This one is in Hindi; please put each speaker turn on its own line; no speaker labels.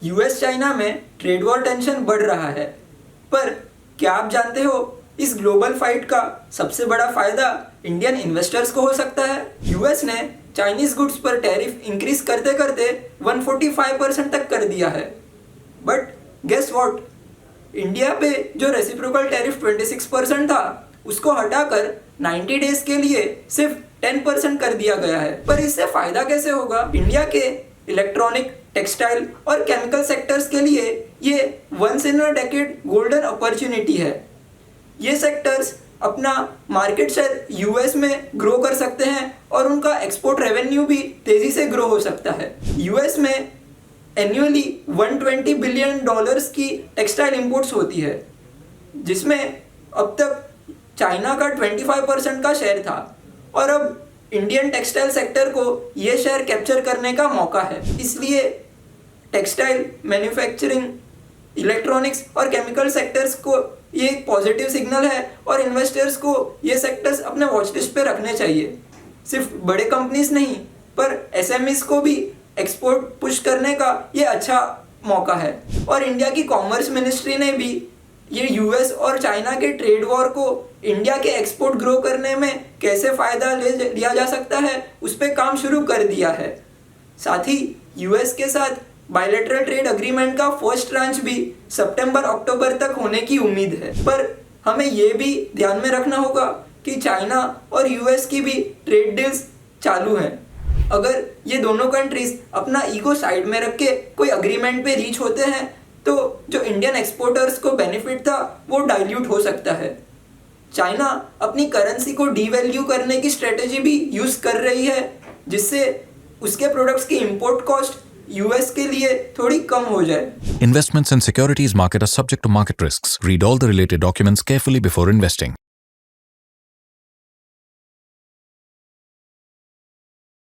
यूएस चाइना में ट्रेड वॉर टेंशन बढ़ रहा है, पर क्या आप जानते हो इस ग्लोबल फाइट का सबसे बड़ा फायदा इंडियन इन्वेस्टर्स को हो सकता है। यूएस ने चाइनीज गुड्स पर टैरिफ इंक्रीज करते करते 145% तक कर दिया है। बट गेस व्हाट, इंडिया पे जो रेसिप्रोकल टैरिफ 26% था उसको हटाकर 90 डेज के लिए सिर्फ 10% कर दिया गया है। पर इससे फायदा कैसे होगा? इंडिया के इलेक्ट्रॉनिक, टेक्सटाइल और केमिकल सेक्टर्स के लिए ये once in a decade golden opportunity है। ये सेक्टर्स अपना मार्केट शेयर यूएस में ग्रो कर सकते हैं और उनका एक्सपोर्ट रेवेन्यू भी तेजी से ग्रो हो सकता है। यूएस में एन्युअली $120 बिलियन की टेक्सटाइल इंपोर्ट्स होती है, जिसमें अब तक चाइना का 25% का शेयर था और अब इंडियन टेक्सटाइल सेक्टर को ये शेयर कैप्चर करने का मौका है। इसलिए टेक्सटाइल, मैन्युफैक्चरिंग, इलेक्ट्रॉनिक्स और केमिकल सेक्टर्स को ये एक पॉजिटिव सिग्नल है और इन्वेस्टर्स को ये सेक्टर्स अपने वॉच लिस्ट पे रखने चाहिए। सिर्फ बड़े कंपनीज नहीं, पर एसएमईज को भी एक्सपोर्ट पुश करने का ये अच्छा मौका है। और इंडिया की कॉमर्स मिनिस्ट्री ने भी ये यूएस और चाइना के ट्रेड वॉर को इंडिया के एक्सपोर्ट ग्रो करने में कैसे फ़ायदा लिया जा सकता है उस पर काम शुरू कर दिया है। साथ ही यूएस के साथ बायलैटरल ट्रेड अग्रीमेंट का फर्स्ट ट्रांच भी सितंबर-अक्टूबर तक होने की उम्मीद है। पर हमें ये भी ध्यान में रखना होगा कि चाइना और यूएस की भी ट्रेड डील्स चालू हैं। अगर ये दोनों कंट्रीज अपना ईगो साइड में रख के कोई अग्रीमेंट पे रीच होते हैं तो जो इंडियन एक्सपोर्टर्स को बेनिफिट था वो डाइल्यूट हो सकता है। चाइना अपनी करेंसी को डीवैल्यू करने की स्ट्रेटेजी भी यूज कर रही है, जिससे उसके प्रोडक्ट्स की इंपोर्ट कॉस्ट यूएस के लिए थोड़ी कम हो जाए।
Investments in securities market are subject to market risks. Read all the related documents carefully before investing.